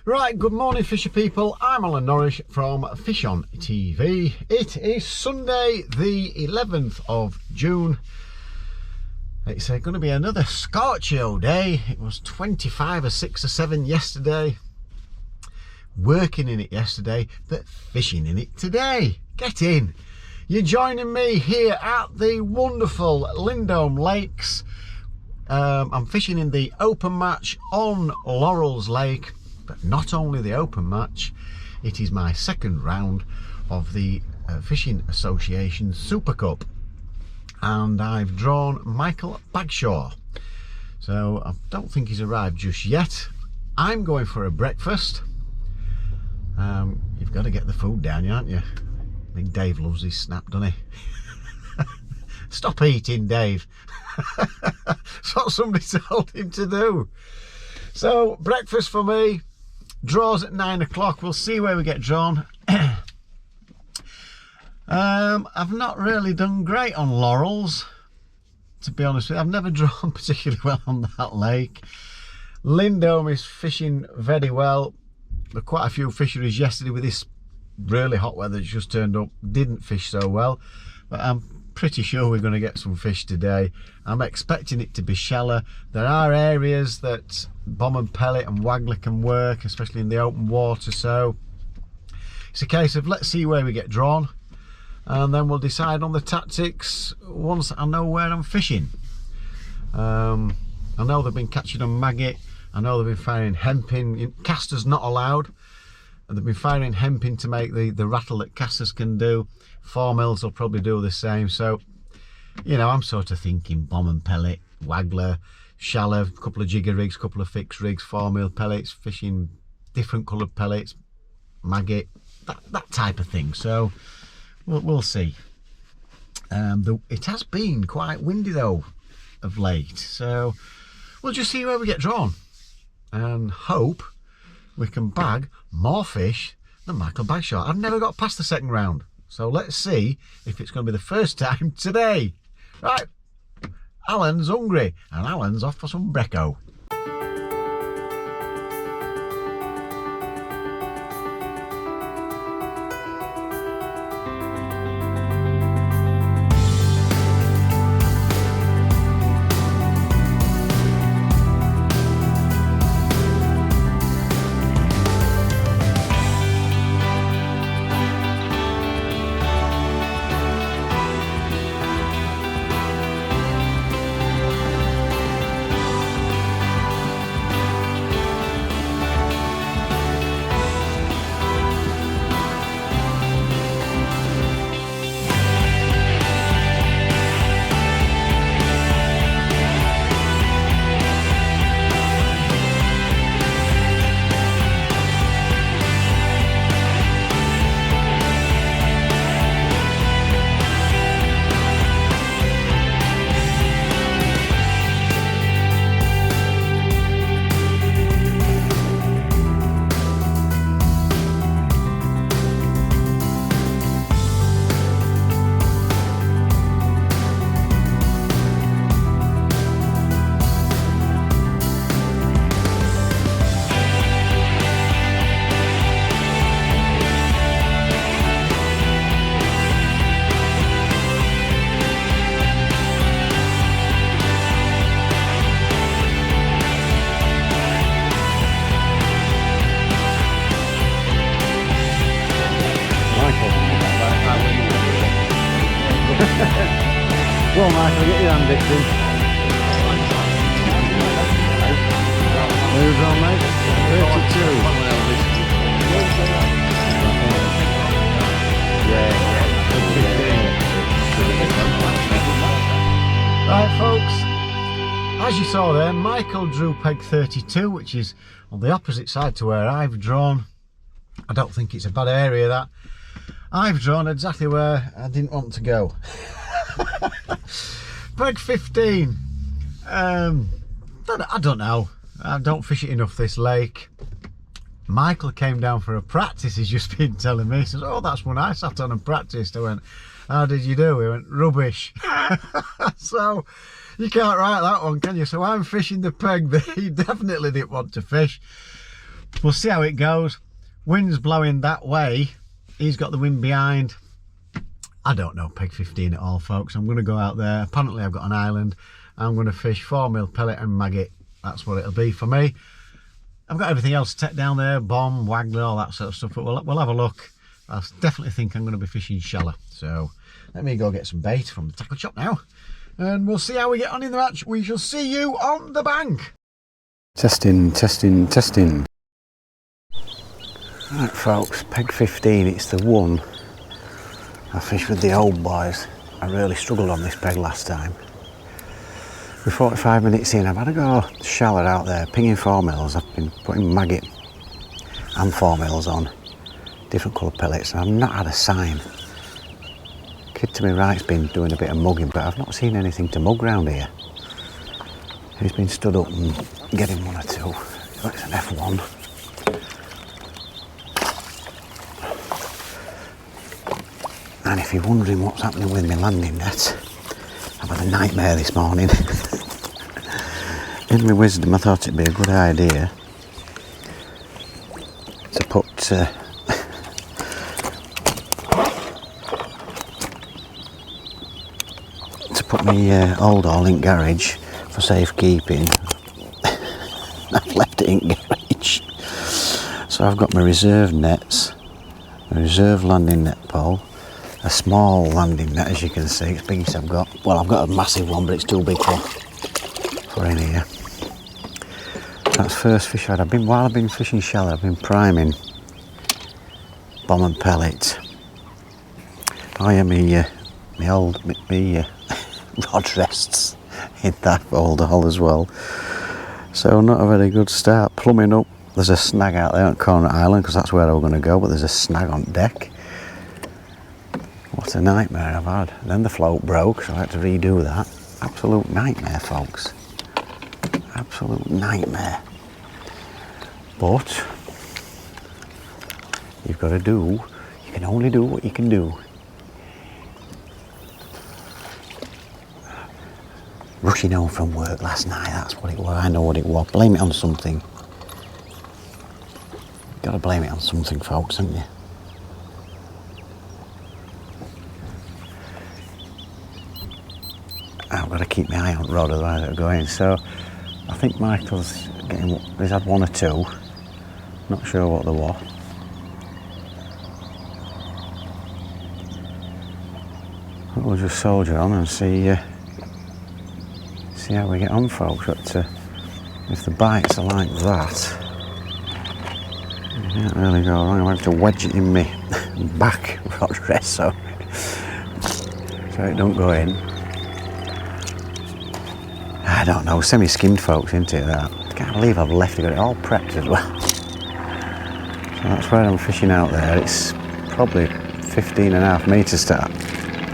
Right, good morning fisher people, I'm Nosh from FishOn TV. It is Sunday the 11th of June. It's going to be another scorchio day. It was 25 or 6 or 7 yesterday. Working in it yesterday, but fishing in it today. Get in. You're joining me here at the wonderful Lindholme Lakes. I'm fishing in the open match on Laurels Lake. But not only the open match, it is my second round of the Fishing Association SuperCup, and I've drawn Michael Bagshaw. So I don't think he's arrived just yet. I'm going for a breakfast. You've got to get the food down, aren't you? I think Dave loves his snap, doesn't he? Stop eating, Dave. That's what somebody told him to do. So breakfast for me. Draws at 9 o'clock. We'll see where we get drawn. I've not really done great on Laurels, to be honest with you. I've never drawn particularly well on that lake. Lindholme is fishing very well. There were quite a few fisheries yesterday with this really hot weather that's just turned up. Didn't fish so well, but I'm pretty sure we're going to get some fish today. I'm expecting it to be shallow. There are areas that bomb and pellet and waggler can work, especially in the open water, so it's a case of let's see where we get drawn, and then we'll decide on the tactics once I know where I'm fishing. I know they've been catching on maggot. I know they've been firing hemping. Casters not allowed, and they've been firing hemping to make the rattle that casters can do. 4 mils will probably do the same. So, you know, I'm sort of thinking bomb and pellet, waggler, shallow, a couple of jigger rigs, a couple of fixed rigs, 4 mil pellets, fishing different coloured pellets, maggot, that type of thing. So we'll see. It has been quite windy though of late, so we'll just see where we get drawn and hope we can bag more fish than Michael Bagshaw. I've never got past the second round, so let's see if it's going to be the first time today. Right, Alan's hungry and Alan's off for some brecco. Go on, Michael, get your hand dipped in. Move on, mate. 32. Right, folks, as you saw there, Michael drew peg 32, which is on the opposite side to where I've drawn. I don't think it's a bad area, that. I've drawn exactly where I didn't want to go. Peg 15. I don't know. I don't fish it enough, this lake. Michael came down for a practice, he's just been telling me. He says, oh, that's one I sat on and practiced. I went, how did you do? He went, rubbish. So you can't write that one, can you? So I'm fishing the peg that he definitely didn't want to fish. We'll see how it goes. Wind's blowing that way. He's got the wind behind. I don't know peg 15 at all, folks. I'm going to go out there. Apparently I've got an island. I'm going to fish 4mm pellet and maggot. That's what it'll be for me. I've got everything else to take down there, bomb, waggler, all that sort of stuff, but we'll have a look. I definitely think I'm going to be fishing shallow. So let me go get some bait from the tackle shop now, and we'll see how we get on in the match. We shall see you on the bank. Testing, testing, testing. Right folks, peg 15, it's the one I fished with the old boys. I really struggled on this peg last time. We're 45 minutes in, I've had a go shallow out there, pinging 4mm. I've been putting maggot and 4mm on, different colour pellets, and I've not had a sign. Kid to my right's been doing a bit of mugging, but I've not seen anything to mug round here. He's been stood up and getting one or two. It's an F1. And if you're wondering what's happening with my landing net, I've had a nightmare this morning. In my wisdom, I thought it'd be a good idea to put my old all-in garage for safekeeping. I've left it in garage. So I've got my reserve nets, my reserve landing net pole, a small landing net, as you can see, it's the biggest I've got. Well, I've got a massive one, but it's too big for in here. That's first fish I've had. While I've been fishing shallow, I've been priming bomb and pellet. Oh yeah, my rod rests in that old hole as well. So not a very good start. Plumbing up. There's a snag out there on Corner Island, because that's where I was going to go, but there's a snag on deck. What a nightmare I've had. Then the float broke, so I had to redo that. Absolute nightmare, folks. Absolute nightmare. But you've got to do, you can only do what you can do. Rushing home from work last night, that's what it was. I know what it was. Blame it on something. Got to blame it on something, folks, haven't you? I've got to keep my eye on the rod, otherwise it'll go in. So I think Michael's getting, he's had one or two. Not sure what they were. We'll just soldier on and see how we get on, folks. But if the bites are like that, you can't really go wrong. I have to wedge it in my back rod rest so it don't go in. I don't know, semi-skimmed, folks, isn't it, that? I can't believe I've left it, got it all prepped as well. So that's where I'm fishing out there. It's probably 15.5 metres to that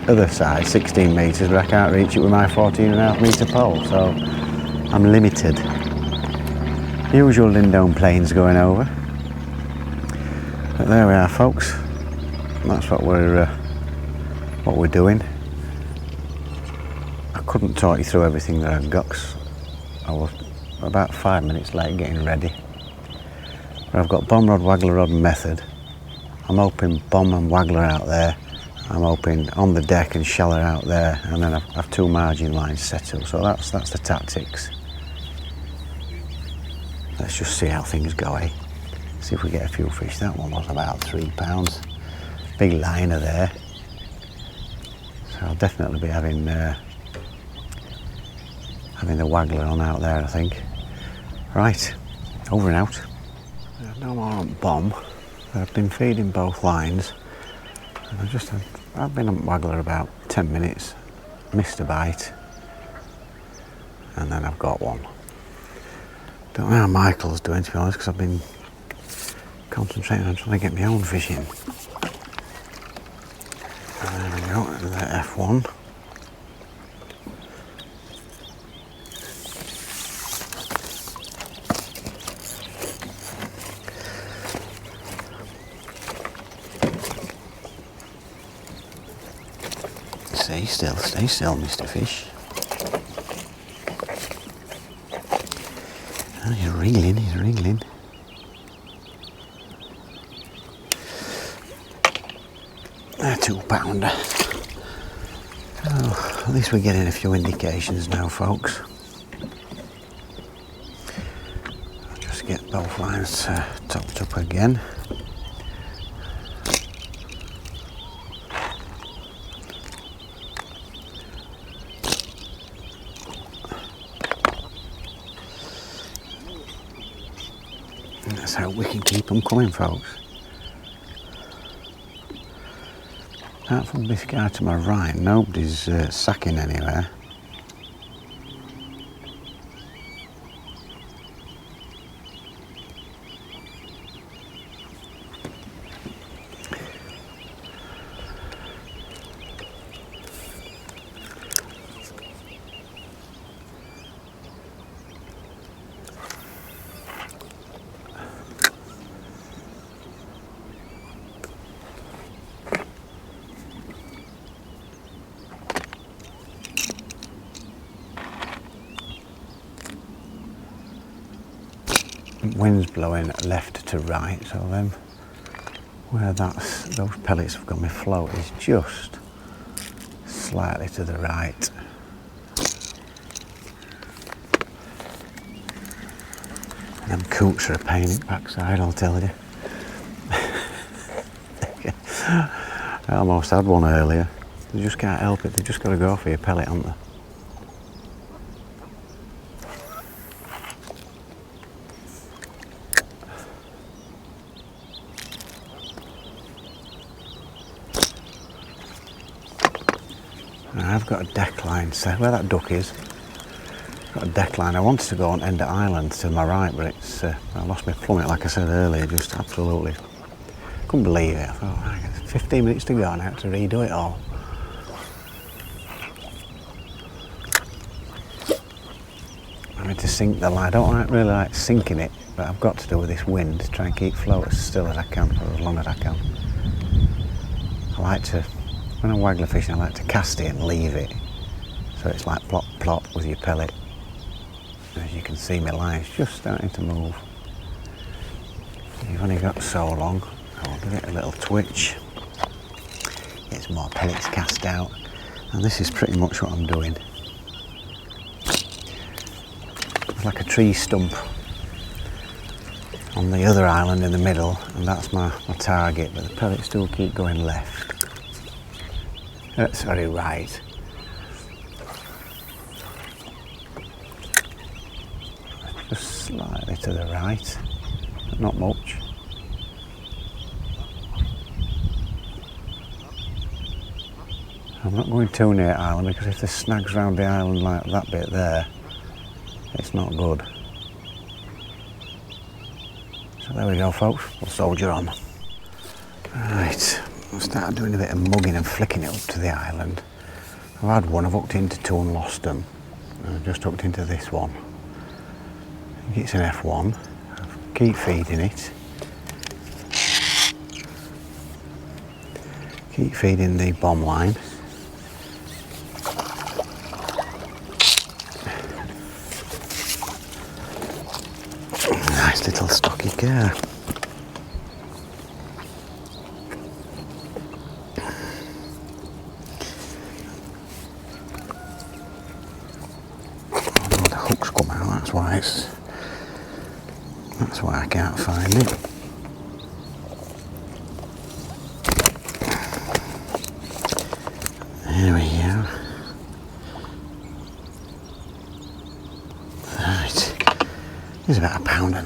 other side, 16 metres, but I can't reach it with my 14.5 metre pole, so I'm limited. Usual Lindholme planes going over. But there we are, folks. That's what we're doing. I couldn't talk you through everything that I've got, 'cause I was about 5 minutes late getting ready. But I've got bomb rod, waggler rod and method. I'm hoping bomb and waggler out there. I'm hoping on the deck and shallow out there, and then I've two margin lines set up. So that's the tactics. Let's just see how things go, eh? See if we get a few fish. That one was about £3. Big liner there. So I'll definitely be having the waggler on out there, I think. Right, over and out. No more on bomb. I've been feeding both lines. And I've been on waggler about 10 minutes, missed a bite, and then I've got one. Don't know how Michael's doing, to be honest, because I've been concentrating on trying to get my own fish in. And there we go, the F1. Stay still, Mr. Fish. Oh, he's wriggling. 2-pounder. Oh, at least we're getting a few indications now, folks. I'll just get both lines topped up again. And that's how we can keep them coming, folks. Apart from this guy to my right, nobody's sacking anywhere. Wind's blowing left to right, so then where those pellets have got me float is just slightly to the right. And them coots are a pain in the backside, I'll tell you. I almost had one earlier. They just can't help it, they've just got to go for your pellet, haven't they? I've got a deck line set where that duck is. I've got a deck line. I wanted to go on end of island to my right, but it's I lost my plummet, like I said earlier. Just absolutely couldn't believe it. I thought, right, it's 15 minutes to go now to redo it all. I need to sink the line. I don't really like sinking it, but I've got to do with this wind to try and keep float as still as I can for as long as I can. I like to. When I'm waggler fishing, I like to cast it and leave it, so it's like plop plop with your pellet. As you can see, my line's just starting to move. You've only got so long. I'll give it a little twitch. Get some more pellets cast out, and this is pretty much what I'm doing. It's like a tree stump on the other island in the middle, and that's my target, but the pellets still keep going left. That's very right. Just slightly to the right, but not much. I'm not going too near island because if there's snags around the island like that bit there, it's not good. So there we go, folks, we'll soldier on. Right. I started doing a bit of mugging and flicking it up to the island. I've had one, I've hooked into two and lost them. I've just hooked into this one. I think it's an F1. I'll keep feeding it. Keep feeding the bomb line. Nice little stocky car. That's why I can't find it. There we go. Right. There's about £1.5 pounds.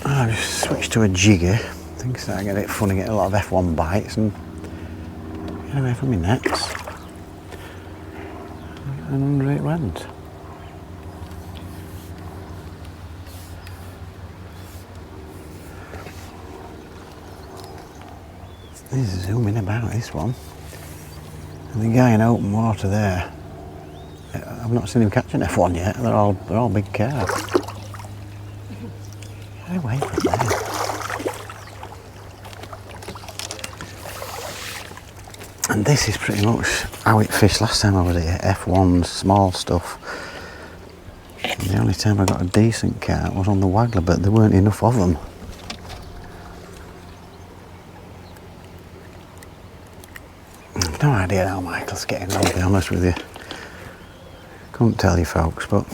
I've just switched to a jigger. I think it's starting to get a bit funny, get a lot of F1 bites and get away from my nets. And under it went. This is zooming about, this one. And the guy in open water there, I've not seen him catch an F1 yet. They're all big carp. Get away from there. And this is pretty much how it fished last time I was here. F1s, small stuff. And the only time I got a decent carp was on the waggler, but there weren't enough of them. idea how Michael's getting on, to be honest with you. Couldn't tell you folks, but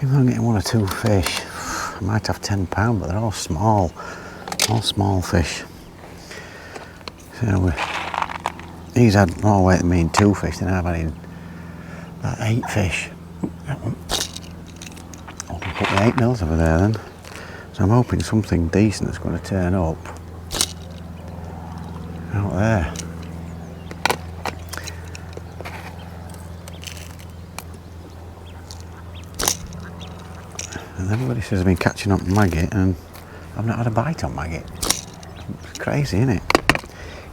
even though I'm getting 1 or 2 fish, I might have £10, but they're all small fish. So he's had more weight than me in 2 fish than I've had in about 8 fish. I'll put my 8 mils over there then. So I'm hoping something decent is going to turn up out there. And everybody says I've been catching up maggot and I've not had a bite on maggot. It's crazy, isn't it?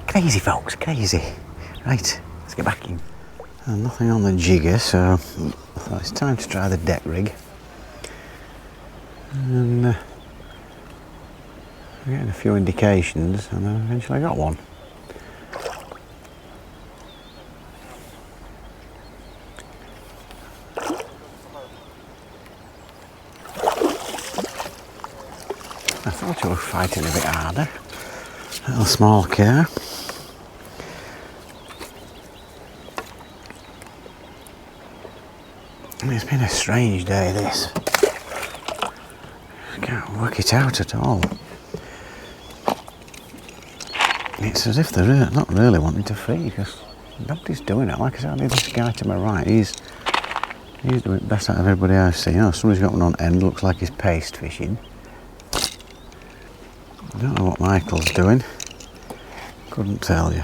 Crazy folks, crazy. Right, let's get back in. And nothing on the jigger, so I thought it's time to try the deck rig. And I'm getting a few indications and I eventually got one. I thought I was fighting a bit harder. A little small care. It's been a strange day, this. I can't work it out at all. It's as if they're not really wanting to feed, because nobody's doing it. Like I said, this guy to my right, he's doing it best out of everybody I've seen. Oh, somebody's got one on end, looks like he's paste fishing. I don't know what Michael's doing. Couldn't tell you.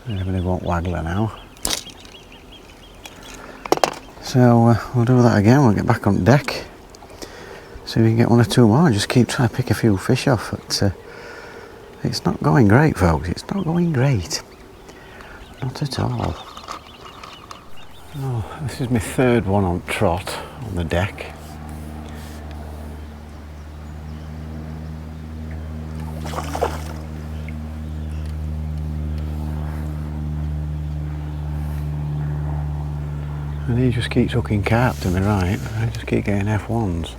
Everybody won't waggler now. So we'll do that again. We'll get back on deck. See if we can get 1 or 2 more. Just keep trying to pick a few fish off. But it's not going great, folks. It's not going great. Not at all. Oh, this is my 3rd one on trot on the deck. And he just keeps hooking carp to my right. I just keep getting F1s.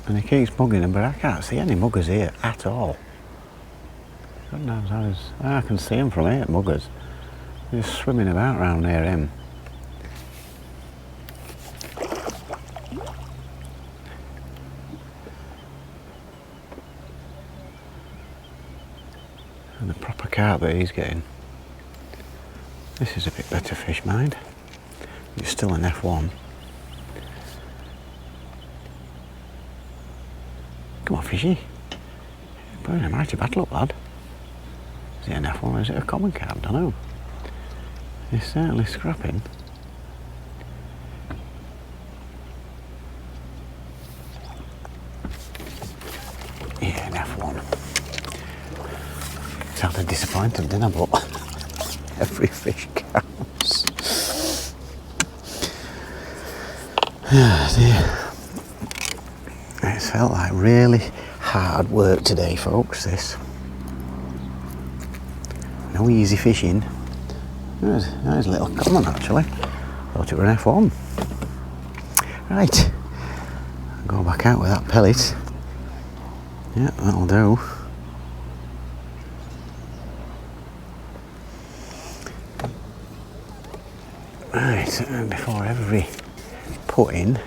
And he keeps mugging them, but I can't see any muggers here at all. God knows I can see them from here, muggers. They're just swimming about around near him. And the proper carp that he's getting. This is a bit better fish, mind. It's still an F1. Come on, fishy. You're putting a mighty battle up, lad. Is it an F1 or is it a common carp? Don't know. He's certainly scrapping. Yeah, an F1. Sounded disappointed, didn't I? But every fish counts. Oh dear. It's felt like really hard work today, folks, this. No easy fishing. There's a little common, actually. Thought it were an F1. Right. Go back out with that pellet. Yeah, that'll do. Right, and before every put in,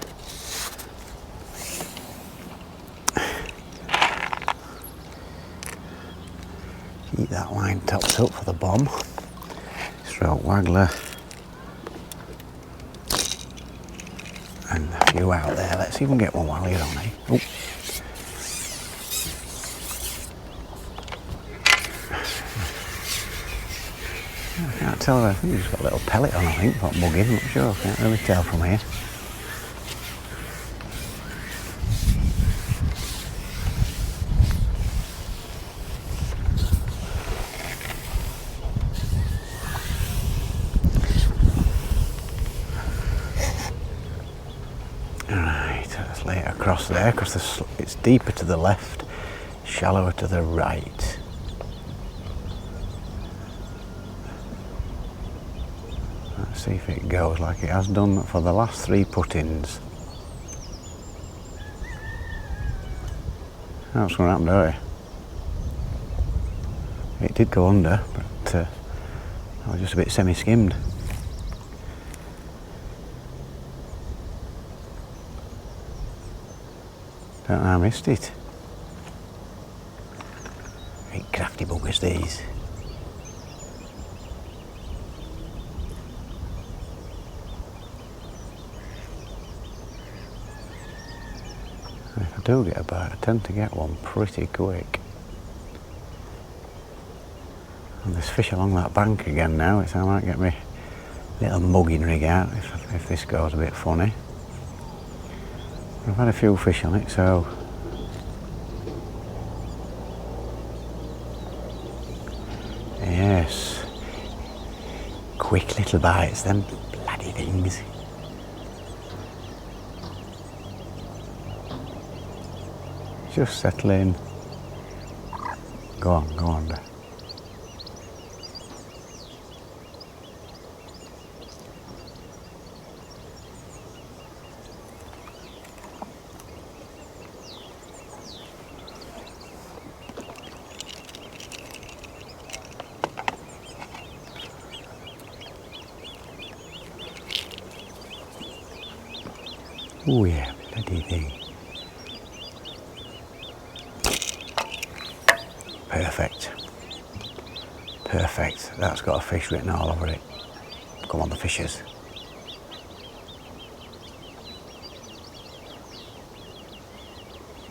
keep that line topped up for the bomb. Stroke waggler. And a few out there. Let's even get one while you're on, eh? Oh. I can't tell. I think he's got a little pellet on, I think, not mugging, I'm not sure. I can't really tell from here. Right, let's lay it across there because it's deeper to the left, shallower to the right. Let's see if it goes like it has done for the last 3 put-ins. That's what happened, don't it? It did go under, but I was just a bit semi-skimmed. Don't know how I missed it. Very crafty buggers, these. If I do get a bite, I tend to get one pretty quick. And there's fish along that bank again now, so I might get my little mugging rig out if this goes a bit funny. I've had a few fish on it, so yes, quick little bites, them bloody things. Just settle in. Go on there. Oh yeah, bloody thing. Perfect. Perfect. That's got a fish written all over it. Come on, the fishes.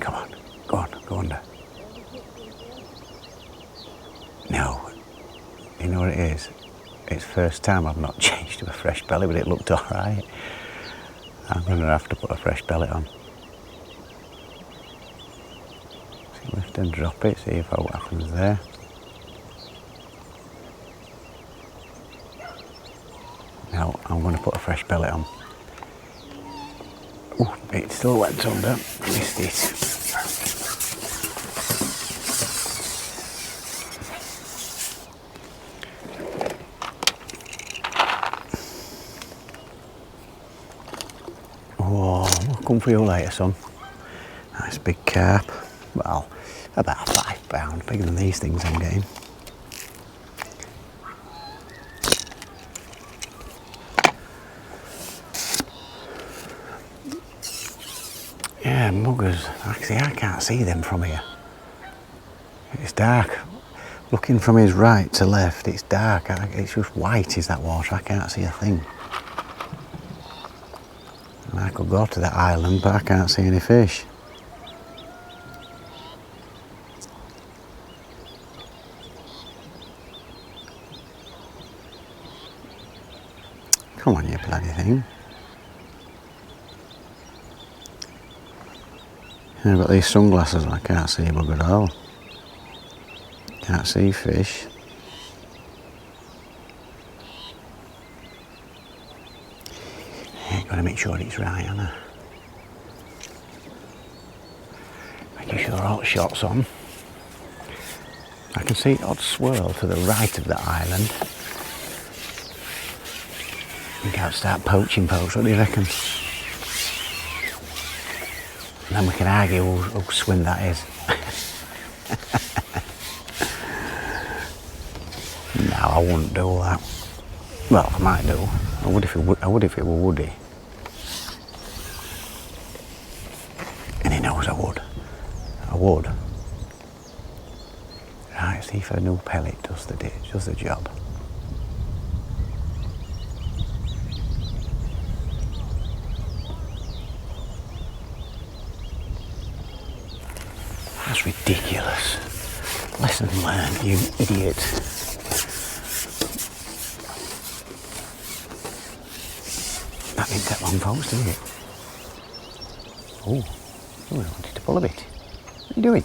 Come on, go under. No. You know what it is? It's first time I've not changed to a fresh belly, but it looked alright. I'm going to have to put a fresh belly on. So lift and drop it, see if what happens there. Now I'm going to put a fresh belly on. Oh, it still went under. Missed it. Oh, I'll come for you later, son. Nice big carp. Well, about 5 pound, bigger than these things I'm getting. Yeah, muggers. Actually, I can't see them from here. It's dark. Looking from his right to left, it's dark. It's just white is that water. I can't see a thing. And I could go to that island, but I can't see any fish. Come on, you bloody thing. I've got these sunglasses and I can't see a bug at all. Can't see fish. Got to make sure it's right, haven't I? Making sure all shots on. I can see odd swirl to the right of the island. I think I'll start poaching folks, what do you reckon? And then we can argue whose swim that is. No, I wouldn't do that. Well, I might do. I would if it were woody. And he knows I would. I would. Right, see if a new pellet does the job. That's ridiculous. Lesson learned, you idiot. That didn't take long, folks, did it? Oh, I wanted to pull a bit. What are you doing?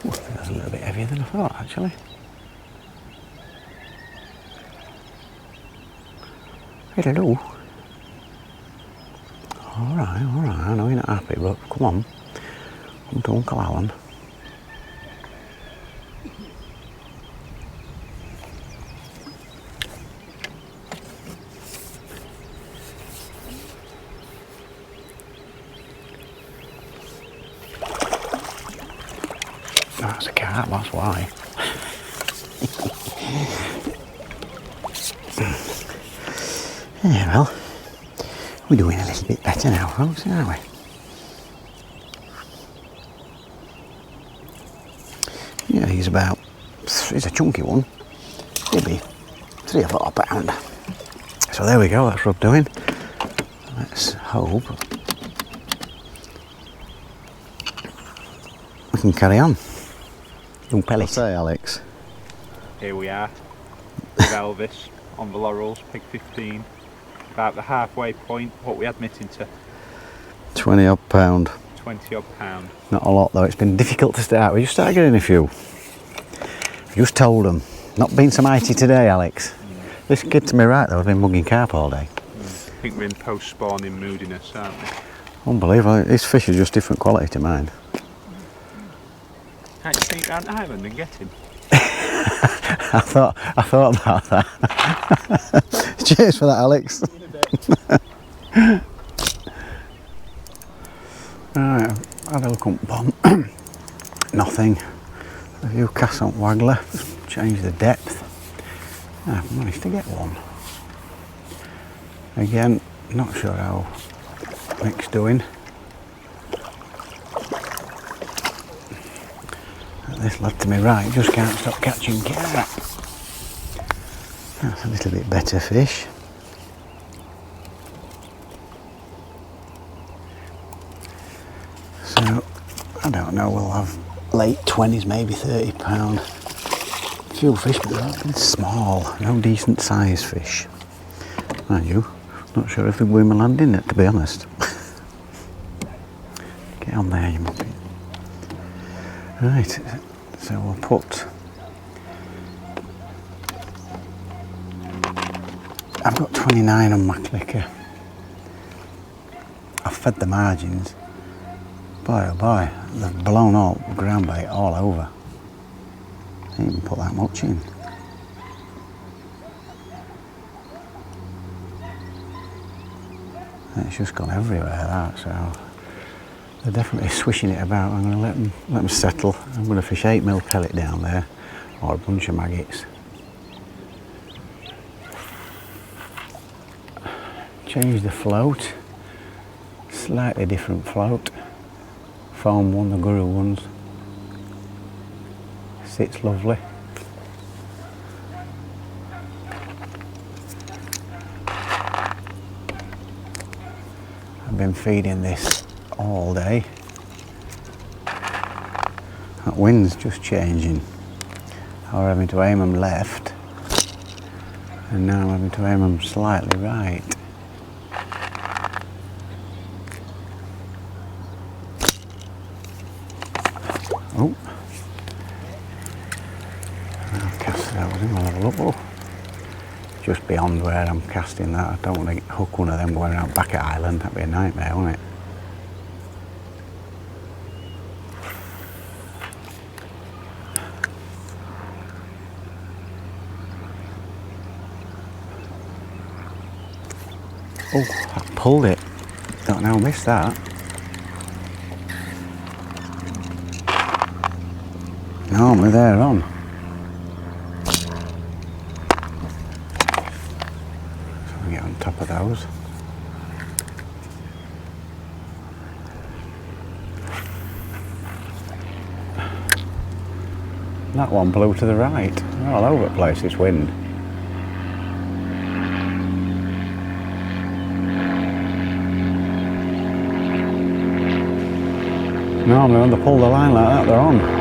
Oh, I think that's a little bit heavier than I thought, actually. Hello. Alright, I know you're not happy, but come on. Come to Uncle Alan. That's a carp, that's why. Yeah, well, we're doing a little bit better now, folks, aren't we? Yeah, he's a chunky one. He'll be 3 or 4 pound. So there we go, that's what we're doing. Let's hope we can carry on. Young pellet. Say, Alex. Here we are with Elvis on the Laurels, pig 15. About the halfway point, what we admitting to? 20 odd pound. 20 odd pound. Not a lot though, it's been difficult to start. We just started getting a few. Just told them. Not been so mighty today, Alex. This kid to me right though has been mugging carp all day. I think we're in post-spawning moodiness, aren't we? Unbelievable, his fish is just different quality to mine. Can't you sneak round the island and get him? I thought about that. Cheers for that, Alex. Right, I've had a look on pond. Nothing. A few casts on waggler. Just change the depth. I've managed to get one. Again, not sure how Nick's doing. This lad to me right just can't stop catching carp. That's a little bit better fish. So, I don't know, we'll have late 20s, maybe 30 pound. Few fish, but they're small, no decent size fish. Mind you, not sure if they're going to land in it, to be honest. Get on there, you muppet. Right, so we'll put... I've got 29 on my clicker. I've fed the margins. Boy oh boy, they've blown all ground bait all over. I didn't even put that much in. It's just gone everywhere, that, so they're definitely swishing it about. I'm going to let them settle. I'm going to fish 8mm pellet down there, or a bunch of maggots. Change the float, slightly different float. Foam one, the Guru ones. Sits lovely. I've been feeding this all day. That wind's just changing. I was having to aim them left, and now I'm having to aim them slightly right. Oh, I'll cast that one in. I'll have a look. Oh, just beyond where I'm casting that. I don't want to hook one of them going around back at island. That'd be a nightmare, wouldn't it? Oh, I pulled it. Don't know, missed that. Normally they're on. So we get on top of those. That one blew to the right. They're all over the place, this wind. Normally when they pull the line like that, they're on.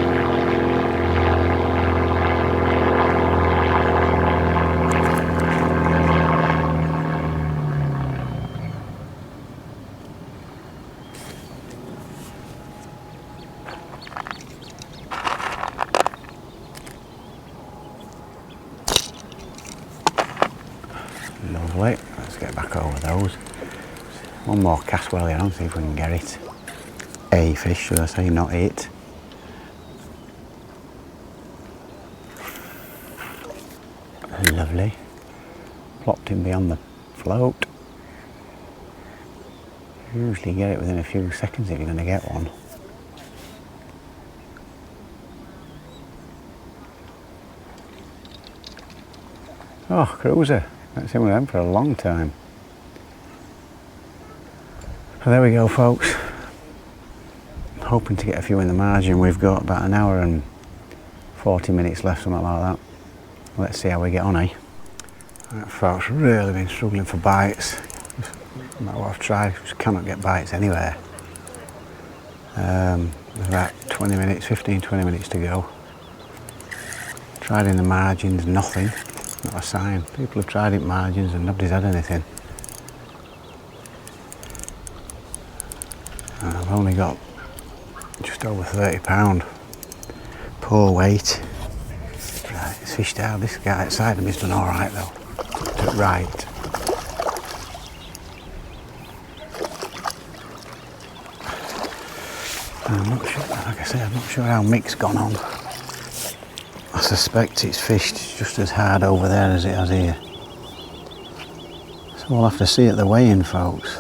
Lovely, let's get back over those. One more cast while you're on, see if we can get it. A fish, should I say, not it. Lovely. Plopped him beyond the float. Usually get it within a few seconds if you're going to get one. Oh, cruiser. Haven't seen one of them for a long time. So there we go, folks. Hoping to get a few in the margin. We've got about an hour and 40 minutes left, something like that. Let's see how we get on, eh? Right, folks, really been struggling for bites. No matter what I've tried, just cannot get bites anywhere. There's about 20 minutes, 15-20 minutes to go. Tried in the margins, nothing. Not a sign. People have tried in margins and nobody's had anything. And I've only got just over £30. Poor weight. Right, it's fished out. This guy outside him has done alright though. Took right. I'm not sure, like I say, I'm not sure how Mick's gone on. I suspect it's fished just as hard over there as it has here. So we'll have to see at the weigh-in, folks.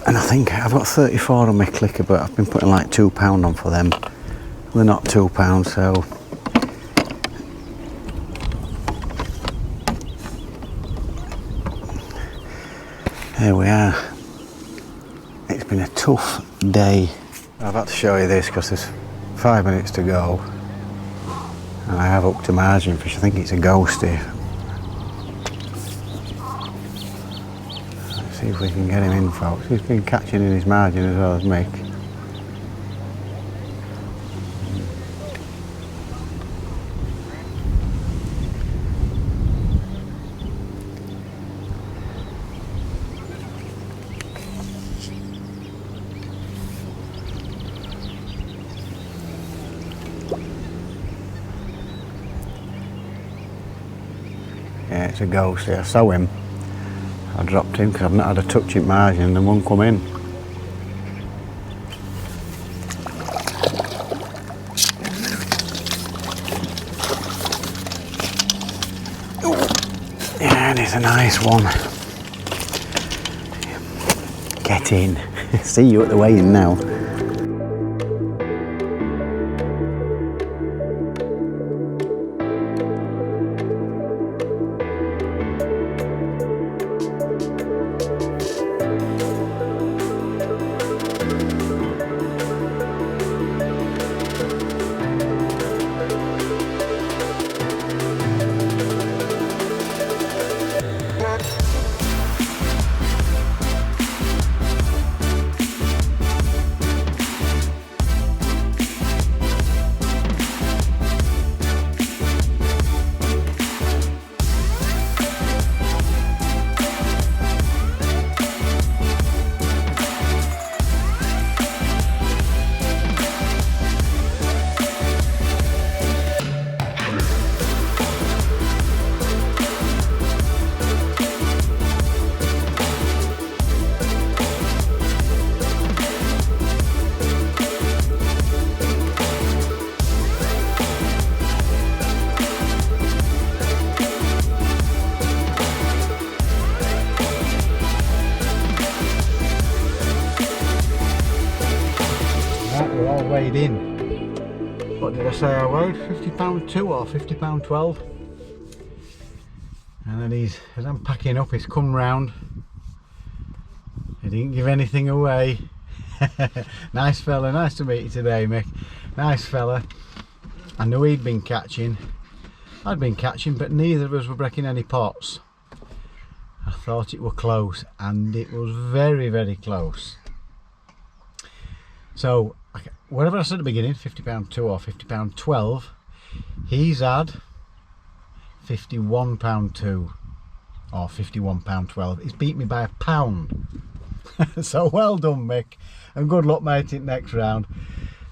And I think I've got 34 on my clicker, but I've been putting like £2 on for them. They're not £2, so here we are. It's been a tough day. I've had to show you this because there's 5 minutes to go. And I have hooked a margin fish. I think it's a ghostie. Let's see if we can get him in, folks. He's been catching in his margin as well as Mick. Yeah, it's a ghostie. I saw him. I dropped him because I've not had a touch in margin and one come in. Yeah, and it's a nice one. Get in. See you at the weigh-in now. We're all weighed in. What did I say I weighed? £50.2 or £50.12. And then as I'm packing up, he's come round. He didn't give anything away. Nice fella, nice to meet you today, Mick. Nice fella. I knew he'd been catching. I'd been catching, but neither of us were breaking any pots. I thought it were close, and it was very, very close. So, whatever I said at the beginning, £50.2 or £50.12, he's had £51.2 or £51.12. He's beat me by £1. So well done, Mick, and good luck, mate, in next round.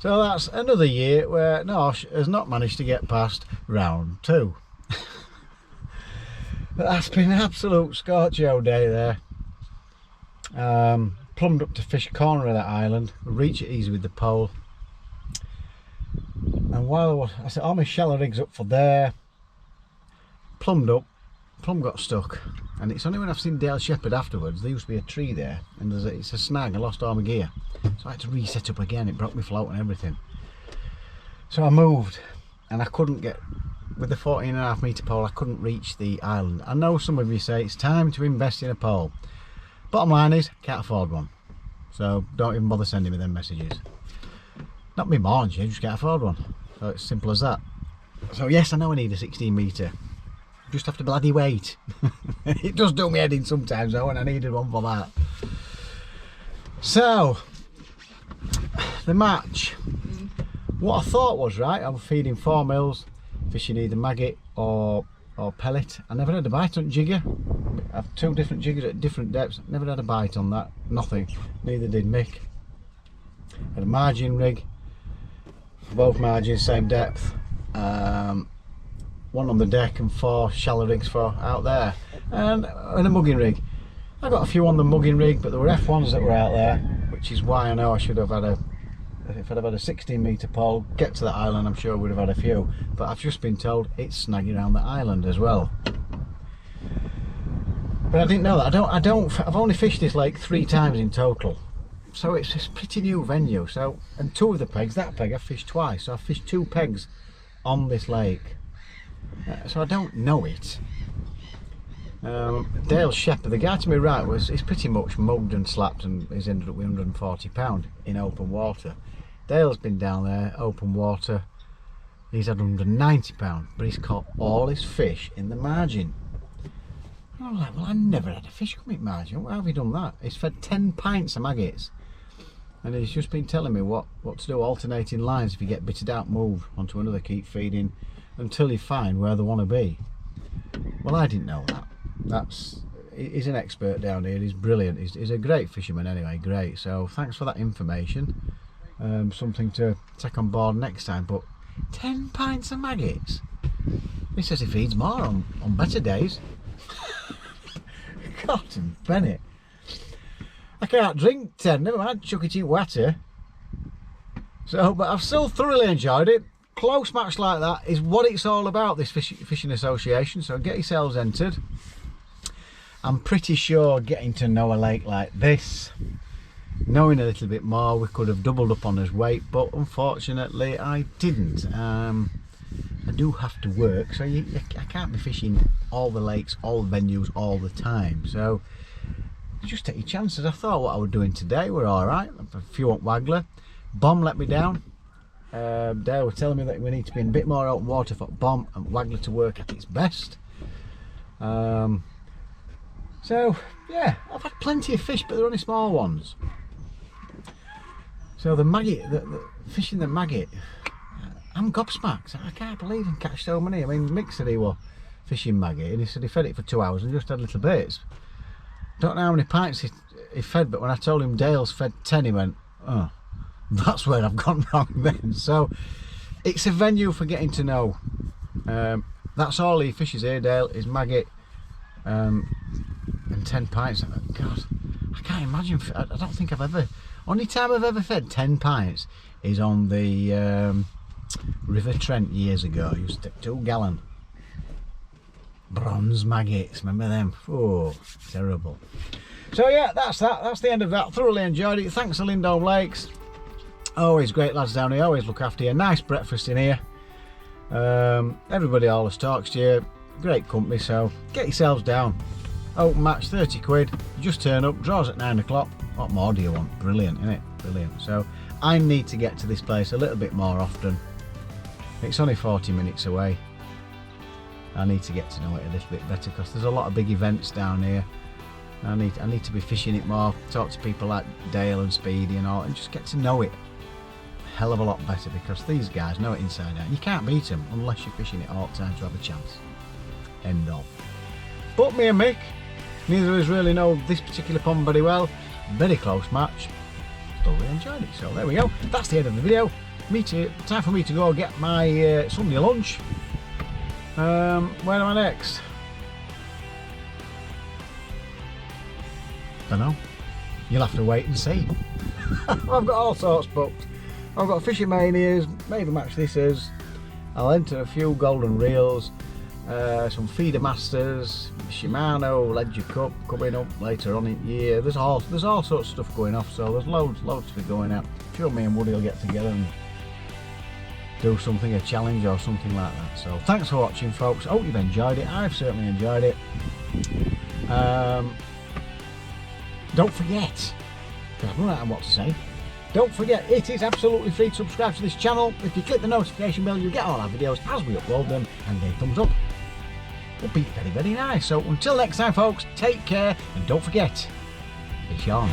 So that's another year where Nosh has not managed to get past round 2. But that's been an absolute scorcho day there. Plumbed up to fish corner of that island, reach it easy with the pole. And while I set all my shallow rigs up for there, plumbed up, plumb got stuck. And it's only when I've seen Dale Shepherd afterwards, there used to be a tree there, and it's a snag, I lost all my gear. So I had to reset up again, it broke my float and everything. So I moved and I couldn't get, with the 14.5 metre pole, I couldn't reach the island. I know some of you say it's time to invest in a pole. Bottom line is, can't afford one. So don't even bother sending me them messages. Not me morns, you just can't afford one. So it's simple as that. So yes, I know I need a 16 metre. Just have to bloody wait. It does do me head in sometimes though, and I needed one for that. So, the match. What I thought was, right, I'm feeding 4 mils, fishing either maggot or pellet. I never had a bite on jigger. I have 2 different jiggers at different depths. Never had a bite on that. Nothing. Neither did Mick. Had a margin rig. Both margins, same depth. One on the deck and 4 shallow rigs for out there. And a mugging rig. I got a few on the mugging rig, but there were F1s that were out there, which is why I know I should have had a, if I'd have had a 16 metre pole, get to that island, I'm sure I would have had a few. But I've just been told it's snagging around the island as well. But I didn't know that. I've only fished this lake 3 times in total. So it's a pretty new venue. So, and 2 of the pegs, that peg I've fished twice. So I've fished 2 pegs on this lake. So I don't know it. Dale Shepherd, the guy to my right, he's pretty much mugged and slapped, and he's ended up with £140 in open water. Dale's been down there, open water, he's had £190, but he's caught all his fish in the margin. And I'm like, well, I never had a fish come in margin, why have you done that? He's fed 10 pints of maggots, and he's just been telling me what to do, alternating lines. If you get bitted out, move onto another, keep feeding until you find where they want to be. Well, I didn't know that. He's an expert down here, he's brilliant, he's a great fisherman anyway, great. So thanks for that information, something to take on board next time. But 10 pints of maggots, he says he feeds more on better days. God and Bennett, I can't drink 10, never mind chuck it in water. So, but I've still thoroughly enjoyed it. Close match like that is what it's all about, this fishing association. So get yourselves entered. I'm pretty sure getting to know a lake like this, knowing a little bit more, we could have doubled up on his weight, but unfortunately I didn't. I do have to work, so I can't be fishing all the lakes, all the venues all the time. So you just take your chances. I thought what I was doing today were alright. A few on waggler. Bomb let me down. Dale was telling me that we need to be in a bit more open water for bomb and waggler to work at its best. So yeah, I've had plenty of fish, but they're only small ones. So the maggot, fishing the maggot, I'm gobsmacked. I can't believe I catch so many. I mean, Mick said he was fishing maggot, and he said he fed it for 2 hours and just had little bits. Don't know how many pints he fed, but when I told him Dale's fed 10, he went, oh, that's where I've gone wrong then. So it's a venue for getting to know. That's all he fishes here, Dale, is maggot and 10 pints. God, I can't imagine. I don't think I've ever, only time I've ever fed 10 pints is on the River Trent years ago. I used to take 2 gallon bronze maggots, remember them? Oh, terrible. So yeah, that's the end of that. Thoroughly enjoyed it. Thanks to Lindholme Lakes, always great lads down here, always look after you. Nice breakfast in here. Everybody always talks to you, great company. So get yourselves down. Open match, 30 quid, you just turn up, draws at 9 o'clock. What more do you want? Brilliant, isn't it? Brilliant. So I need to get to this place a little bit more often. It's only 40 minutes away. I need to get to know it a little bit better, because there's a lot of big events down here. I need to be fishing it more, talk to people like Dale and Speedy and all, and just get to know it a hell of a lot better, because these guys know it inside out. And you can't beat them unless you're fishing it all the time to have a chance. End of. But me and Mick, neither of us really know this particular pond very well. Very close match. Thoroughly enjoyed it. So there we go. That's the end of the video. Time for me to go get my Sunday lunch. Where am I next? Don't know. You'll have to wait and see. I've got all sorts booked. I've got Fishing Manias, maybe match this is. I'll enter a few golden reels, some feeder masters, Shimano Ledger Cup coming up later on in the year. There's all sorts of stuff going off, so there's loads to be going out. I'm sure me and Woody will get together and do something, a challenge or something like that. So thanks for watching, folks. Hope you've enjoyed it. I've certainly enjoyed it. Don't forget, because I've run out of what to say, don't forget it is absolutely free to subscribe to this channel. If you click the notification bell, you'll get all our videos as we upload them, and a thumbs up would be very, very nice. So until next time, folks, take care, and don't forget, fish on.